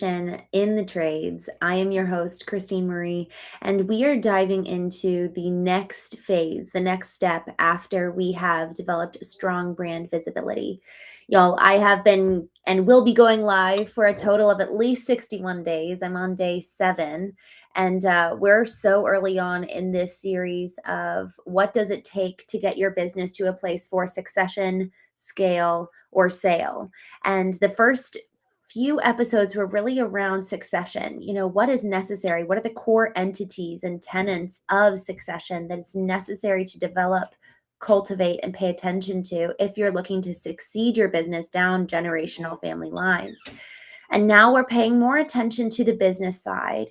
In the trades. I am your host, Christene Marie, and we are diving into the next phase, the next step after we have developed strong brand visibility. Y'all, I have been and will be going live for a total of at least 61 days. I'm on day 7, and we're so early on in this series of what does it take to get your business to a place for succession, scale, or sale. And the first few episodes were really around succession. What is necessary? What are the core entities and tenets of succession that is necessary to develop, cultivate, and pay attention to if you're looking to succeed your business down generational family lines? And now we're paying more attention to the business side.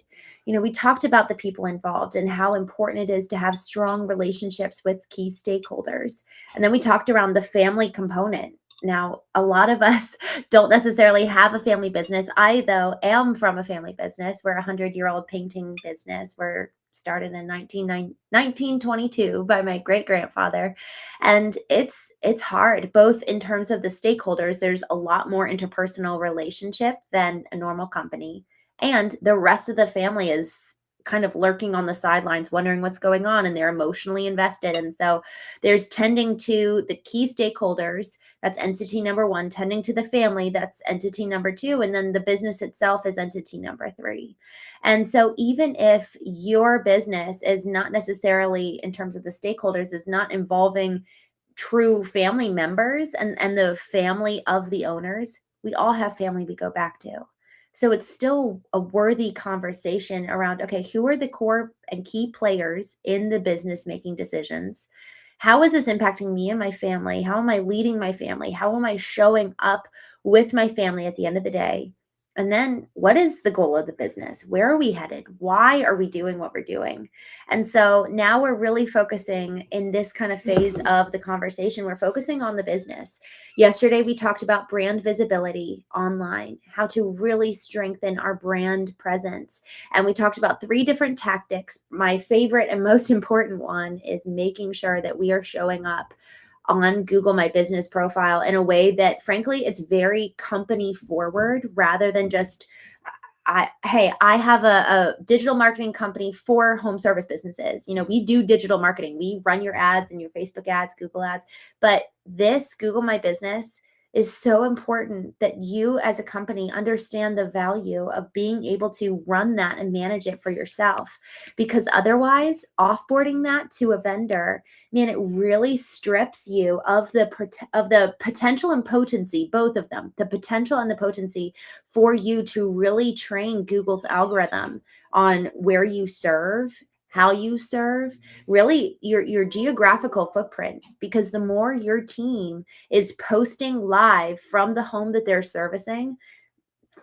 We talked about the people involved and how important it is to have strong relationships with key stakeholders. And then we talked around the family component. Now, a lot of us don't necessarily have a family business. I, though, am from a family business. We're a 100-year-old painting business. We're started in 1922 by my great-grandfather. And it's hard, both in terms of the stakeholders. There's a lot more interpersonal relationship than a normal company. And the rest of the family is kind of lurking on the sidelines, wondering what's going on, and they're emotionally invested. And so there's tending to the key stakeholders, that's entity number 1, tending to the family, that's entity number 2, and then the business itself is entity number 3. And so even if your business is not necessarily, in terms of the stakeholders, is not involving true family members and the family of the owners, we all have family we go back to. So it's still a worthy conversation around, okay, who are the core and key players in the business making decisions? How is this impacting me and my family? How am I leading my family? How am I showing up with my family at the end of the day? And then what is the goal of the business? Where are we headed? Why are we doing what we're doing? And so now we're really focusing in this kind of phase of the conversation. We're focusing on the business. Yesterday, we talked about brand visibility online, how to really strengthen our brand presence. And we talked about 3 different tactics. My favorite and most important one is making sure that we are showing up on Google My Business profile in a way that, frankly, it's very company forward rather than just, I have a digital marketing company for home service businesses. We do digital marketing. We run your ads and your Facebook ads, Google ads. But this Google My Business is so important that you as a company understand the value of being able to run that and manage it for yourself. Because otherwise, offboarding that to a vendor, man, it really strips you of the potential and potency, both of them, the potential and the potency for you to really train Google's algorithm on where you serve, how you serve, really your geographical footprint. Because the more your team is posting live from the home that they're servicing,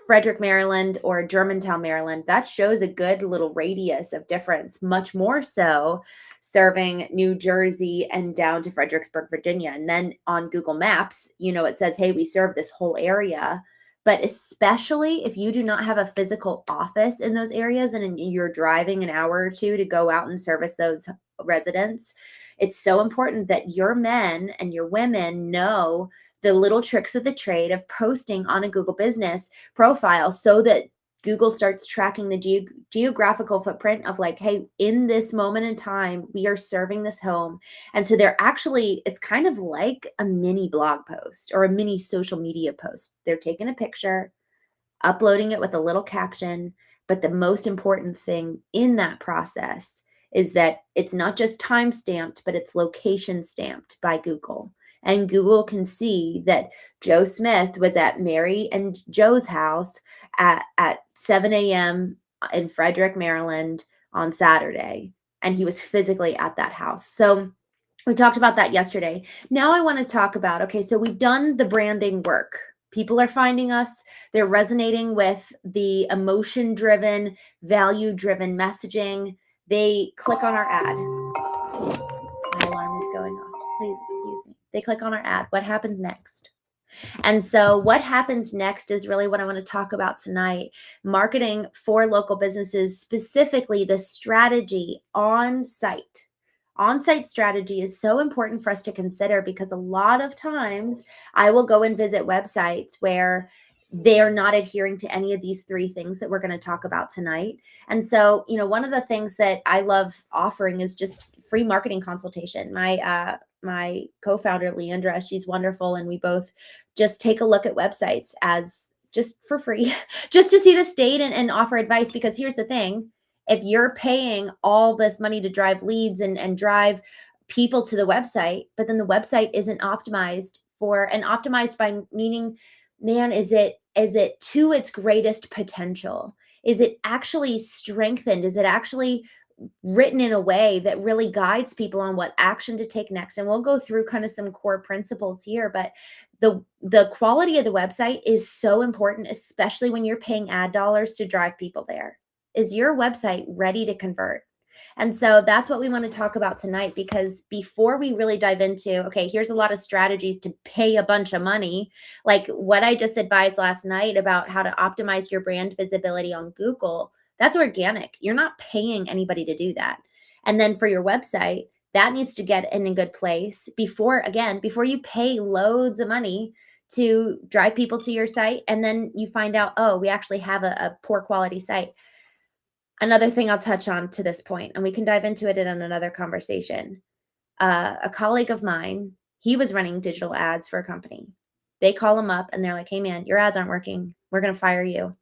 Frederick, Maryland, or Germantown, Maryland, that shows a good little radius of difference, much more so serving New Jersey and down to Fredericksburg, Virginia. And then on Google Maps, it says, hey, we serve this whole area. But especially if you do not have a physical office in those areas and you're driving an hour or 2 to go out and service those residents, it's so important that your men and your women know the little tricks of the trade of posting on a Google business profile so that Google starts tracking the geographical footprint of like, hey, in this moment in time, we are serving this home. And so it's kind of like a mini blog post or a mini social media post. They're taking a picture, uploading it with a little caption. But the most important thing in that process is that it's not just time stamped, but it's location stamped by Google. And Google can see that Joe Smith was at Mary and Joe's house at 7 a.m. in Frederick, Maryland on Saturday. And he was physically at that house. So we talked about that yesterday. Now I want to talk about, okay, so we've done the branding work. People are finding us. They're resonating with the emotion-driven, value-driven messaging. They click on our ad. My alarm is going off. Please excuse me. They click on our ad. What happens next? And so what happens next is really what I want to talk about tonight. Marketing for local businesses, specifically the strategy on site. On-site strategy is so important for us to consider because a lot of times I will go and visit websites where they are not adhering to any of these three things that we're going to talk about tonight. And so, one of the things that I love offering is just free marketing consultation. My co-founder Leandra, she's wonderful, and we both just take a look at websites as just for free, just to see the state and offer advice. Because here's the thing: if you're paying all this money to drive leads and drive people to the website, but then the website isn't optimized and optimized by meaning, man, is it to its greatest potential? Is it actually strengthened? Is it actually written in a way that really guides people on what action to take next? And we'll go through kind of some core principles here, but the quality of the website is so important, especially when you're paying ad dollars to drive people there. Is your website ready to convert? And so that's what we want to talk about tonight, because before we really dive into, okay, here's a lot of strategies to pay a bunch of money, like what I just advised last night about how to optimize your brand visibility on Google, that's organic. You're not paying anybody to do that. And then for your website, that needs to get in a good place before you pay loads of money to drive people to your site. And then you find out, oh, we actually have a poor quality site. Another thing I'll touch on to this point, and we can dive into it in another conversation. A colleague of mine, he was running digital ads for a company. They call him up and they're like, "Hey man, your ads aren't working. We're going to fire you."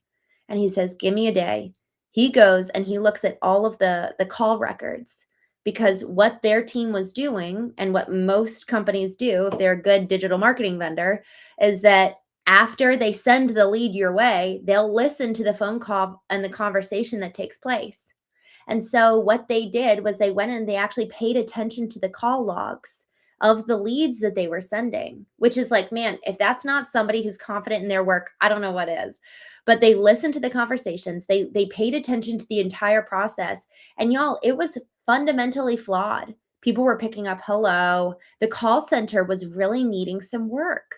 And he says, "Give me a day." He goes and he looks at all of the call records, because what their team was doing, and what most companies do if they're a good digital marketing vendor, is that after they send the lead your way, they'll listen to the phone call and the conversation that takes place. And so what they did was they went and they actually paid attention to the call logs of the leads that they were sending, which is like, man, if that's not somebody who's confident in their work, I don't know what is. But they listened to the conversations. They paid attention to the entire process. And y'all, it was fundamentally flawed. People were picking up hello. The call center was really needing some work.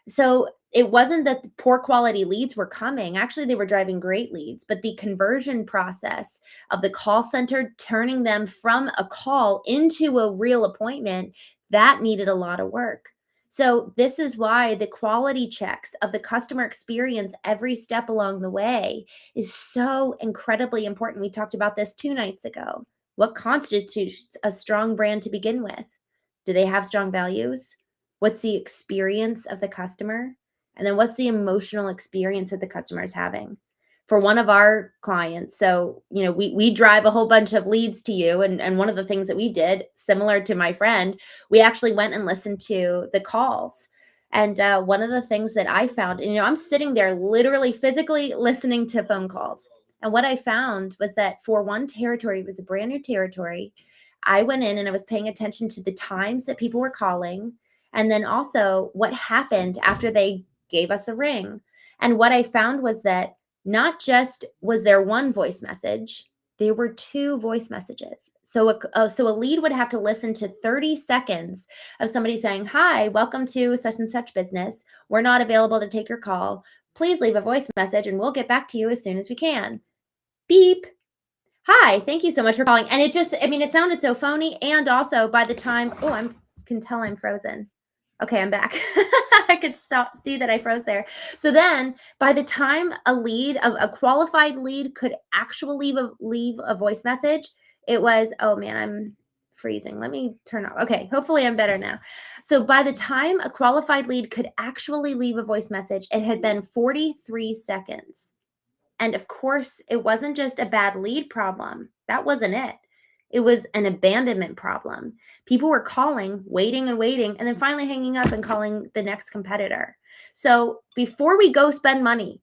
So it wasn't that the poor quality leads were coming. Actually, they were driving great leads, but the conversion process of the call center, turning them from a call into a real appointment, that needed a lot of work. So this is why the quality checks of the customer experience every step along the way is so incredibly important. We talked about this 2 nights ago. What constitutes a strong brand to begin with? Do they have strong values? What's the experience of the customer? And then what's the emotional experience that the customer is having? For one of our clients, so we drive a whole bunch of leads to you, and one of the things that we did, similar to my friend, we actually went and listened to the calls. And one of the things that I found, and I'm sitting there literally physically listening to phone calls, and what I found was that for one territory, it was a brand new territory. I went in and I was paying attention to the times that people were calling, and then also what happened after they gave us a ring. And what I found was that not just was there one voice message, there were two voice messages. So a lead would have to listen to 30 seconds of somebody saying, "Hi, welcome to such and such business. We're not available to take your call. Please leave a voice message and we'll get back to you as soon as we can. Beep. Hi, thank you so much for calling." And it sounded so phony. And also by the time, oh, I can tell I'm frozen. Okay, I'm back. I could see that I froze there. So then by the time a qualified lead could actually leave a voice message, it was, oh man, I'm freezing. Let me turn off. Okay, hopefully I'm better now. So by the time a qualified lead could actually leave a voice message, it had been 43 seconds. And of course, it wasn't just a bad lead problem. That wasn't it. It was an abandonment problem. People were calling, waiting and waiting, and then finally hanging up and calling the next competitor. So before we go spend money,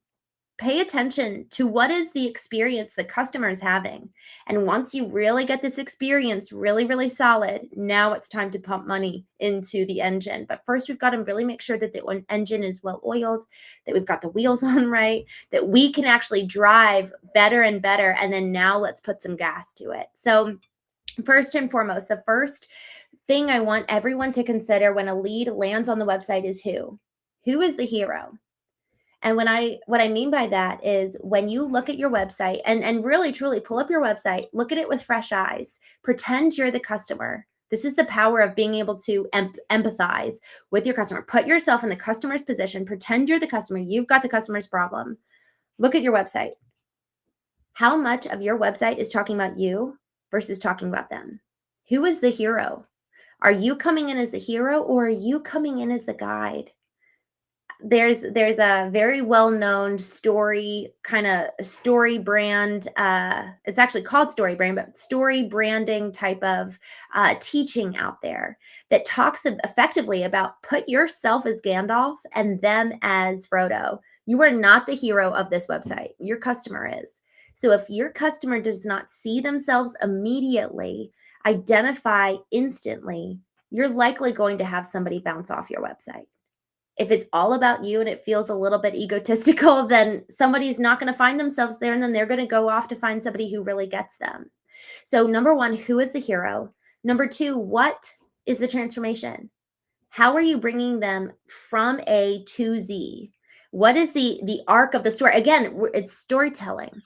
pay attention to what is the experience the customer is having. And once you really get this experience really, really solid, now it's time to pump money into the engine. But first, we've got to really make sure that the engine is well oiled, that we've got the wheels on right, that we can actually drive better and better. And then now let's put some gas to it. So first and foremost, the first thing I want everyone to consider when a lead lands on the website is who? Who is the hero? And what I mean by that is when you look at your website and really truly pull up your website, look at it with fresh eyes, pretend you're the customer, This is the power of being able to empathize with your customer. Put yourself in the customer's position. Pretend you're the customer. You've got the customer's problem. Look at your website. How much of your website is talking about you versus talking about them? Who is the hero? Are you coming in as the hero, or are you coming in as the guide? There's a very well-known story, kind of story brand, it's actually called story brand, but story branding type of teaching out there that talks effectively about put yourself as Gandalf and them as Frodo. You are not the hero of this website. Your customer is. So if your customer does not see themselves immediately, identify instantly, you're likely going to have somebody bounce off your website. If it's all about you and it feels a little bit egotistical, then somebody's not going to find themselves there, and then they're going to go off to find somebody who really gets them. So number one, who is the hero? Number two, what is the transformation? How are you bringing them from A to Z? What is the arc of the story? Again, it's storytelling.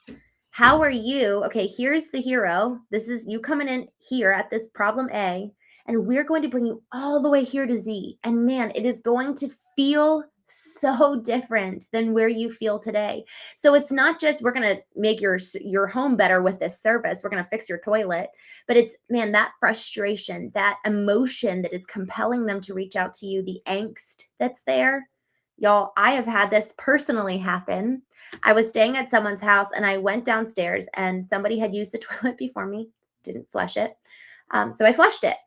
How are you? Okay, here's the hero. This is you coming in here at this problem A, and we're going to bring you all the way here to Z. And man, it is going to feel so different than where you feel today. So it's not just we're going to make your home better with this service. We're going to fix your toilet, but it's man, that frustration, that emotion that is compelling them to reach out to you, the angst that's there. Y'all, I have had this personally happen. I was staying at someone's house and I went downstairs and somebody had used the toilet before me, didn't flush it. So I flushed it.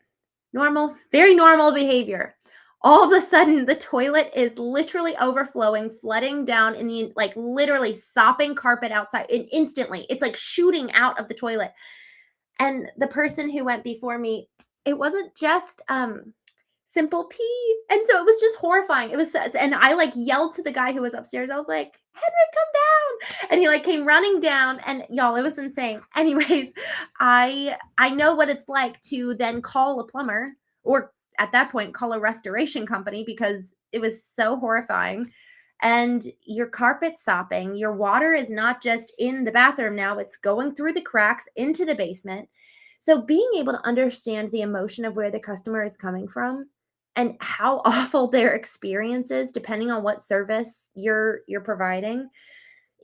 Normal, very normal behavior. All of a sudden, the toilet is literally overflowing, flooding down in the like literally sopping carpet outside. And instantly, it's like shooting out of the toilet. And the person who went before me, it wasn't just simple pee. And so it was just horrifying. It was, and I like yelled to the guy who was upstairs. I was like, Henry, come down. And he like came running down, and y'all, it was insane. Anyways, I know what it's like to then call a plumber, or at that point call a restoration company, because it was so horrifying. And your carpet sopping, your water is not just in the bathroom now, it's going through the cracks into the basement. So being able to understand the emotion of where the customer is coming from and how awful their experience is, depending on what service you're providing,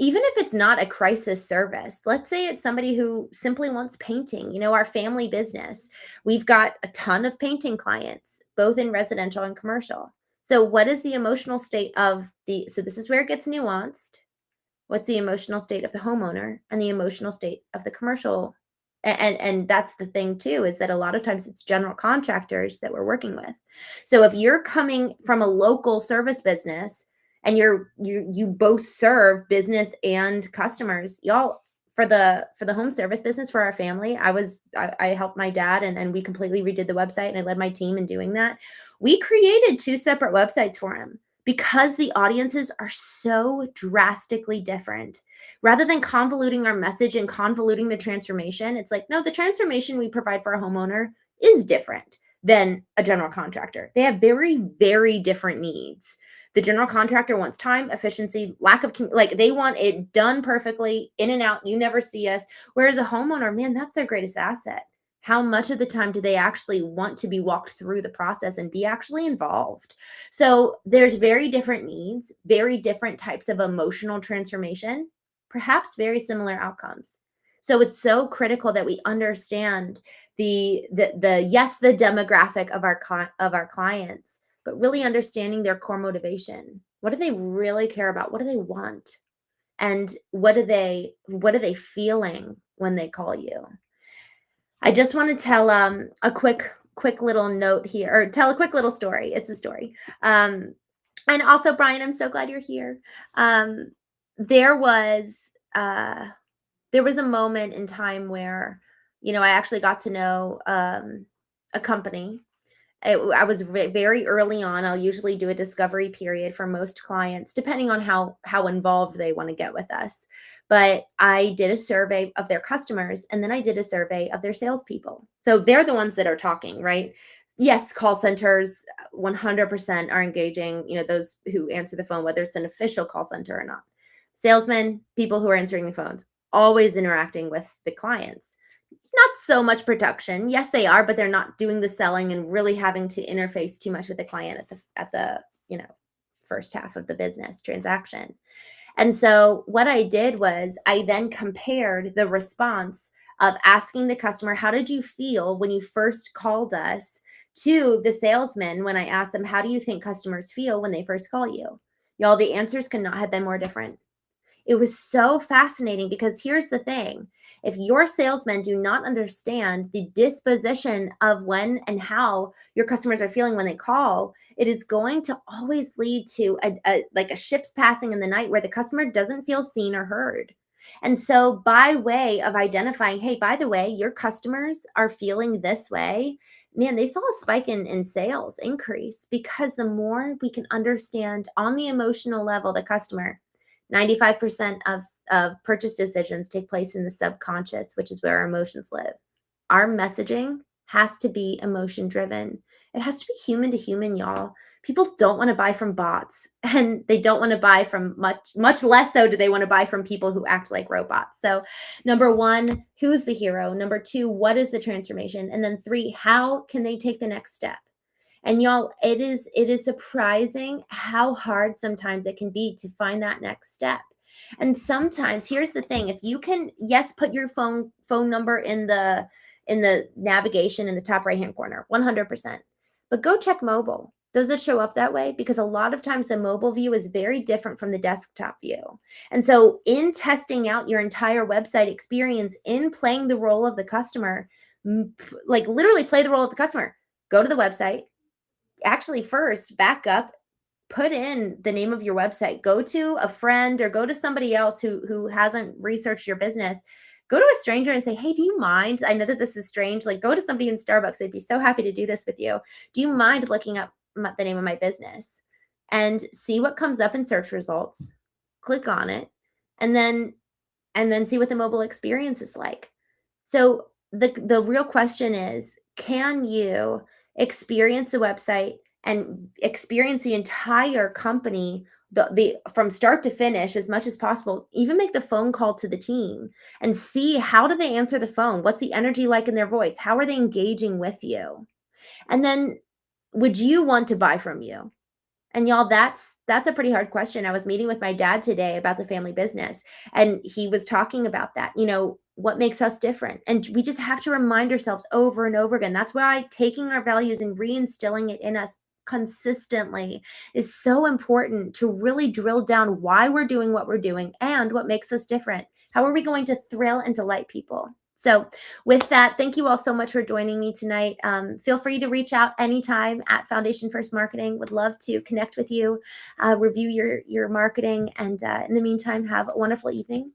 even if it's not a crisis service. Let's say it's somebody who simply wants painting. Our family business, we've got a ton of painting clients, both in residential and commercial. So what is the emotional state of so this is where it gets nuanced. What's the emotional state of the homeowner and the emotional state of the commercial? And that's the thing too, is that a lot of times it's general contractors that we're working with. So if you're coming from a local service business and you both serve business and customers, y'all, for the home service business for our family, I helped my dad, and we completely redid the website, and I led my team in doing that. We created 2 separate websites for him because the audiences are so drastically different. Rather than convoluting our message and convoluting the transformation, it's like, no, the transformation we provide for a homeowner is different than a general contractor. They have very, very different needs. The general contractor wants time, efficiency, lack of, like they want it done perfectly, in and out, you never see us. Whereas a homeowner, man, that's their greatest asset. How much of the time do they actually want to be walked through the process and be actually involved? So there's very different needs, very different types of emotional transformation, perhaps very similar outcomes. So it's so critical that we understand the demographic of our clients, but really understanding their core motivation. What do they really care about? What do they want? And what are they feeling when they call you? I just want to tell a quick little note here, or tell a quick little story. It's a story. And also, Brian, I'm so glad you're here. Um, there was uh, there was a moment in time where, I actually got to know a company. I was very early on. I'll usually do a discovery period for most clients, depending on how involved they want to get with us. But I did a survey of their customers, and then I did a survey of their salespeople. So they're the ones that are talking, right? Yes, call centers 100% are engaging, those who answer the phone, whether it's an official call center or not. Salesmen, people who are answering the phones, always interacting with the clients. not so much production. Yes, they are, but they're not doing the selling and really having to interface too much with the client at the first half of the business transaction. And so what I did was I then compared the response of asking the customer, how did you feel when you first called us, to the salesman when I asked them, how do you think customers feel when they first call you? Y'all, the answers could not have been more different. It was so fascinating because here's the thing. If your salesmen do not understand the disposition of when and how your customers are feeling when they call, it is going to always lead to like a ship's passing in the night where the customer doesn't feel seen or heard. And so by way of identifying, hey, by the way, your customers are feeling this way, man, they saw a spike in sales increase, because the more we can understand on the emotional level the customer, 95% of purchase decisions take place in the subconscious, which is where our emotions live. Our messaging has to be emotion driven. It has to be human to human, y'all. People don't want to buy from bots, and they don't want to buy from much less so do they want to buy from people who act like robots. So number one, who's the hero? Number two, what is the transformation? And then three, how can they take the next step? And y'all, it is surprising how hard sometimes it can be to find that next step. And sometimes, here's the thing, if you can, yes, put your phone number in the navigation in the top right hand corner, 100%. But go check mobile. Does it show up that way? Because a lot of times the mobile view is very different from the desktop view. And so in testing out your entire website experience, in playing the role of the customer, like literally play the role of the customer, go to the website. Actually, first, back up, put in the name of your website, go to a friend or go to somebody else who hasn't researched your business. Go to a stranger and say, hey, do you mind? I know that this is strange. Like, go to somebody in Starbucks. I'd be so happy to do this with you. Do you mind looking up the name of my business? And see what comes up in search results. Click on it, and then see what the mobile experience is like. So the real question is, can you experience the website and experience the entire company, the from start to finish as much as possible? Even make the phone call to the team and see, how do they answer the phone? What's the energy like in their voice? How are they engaging with you? And then, would you want to buy from you? And y'all, that's a pretty hard question. I was meeting with my dad today about the family business, and he was talking about that. What makes us different? And we just have to remind ourselves over and over again. That's why taking our values and reinstilling it in us consistently is so important, to really drill down why we're doing what we're doing and what makes us different. How are we going to thrill and delight people? So with that, thank you all so much for joining me tonight. Feel free to reach out anytime at Foundation First Marketing. Would love to connect with you, review your marketing. And in the meantime, have a wonderful evening.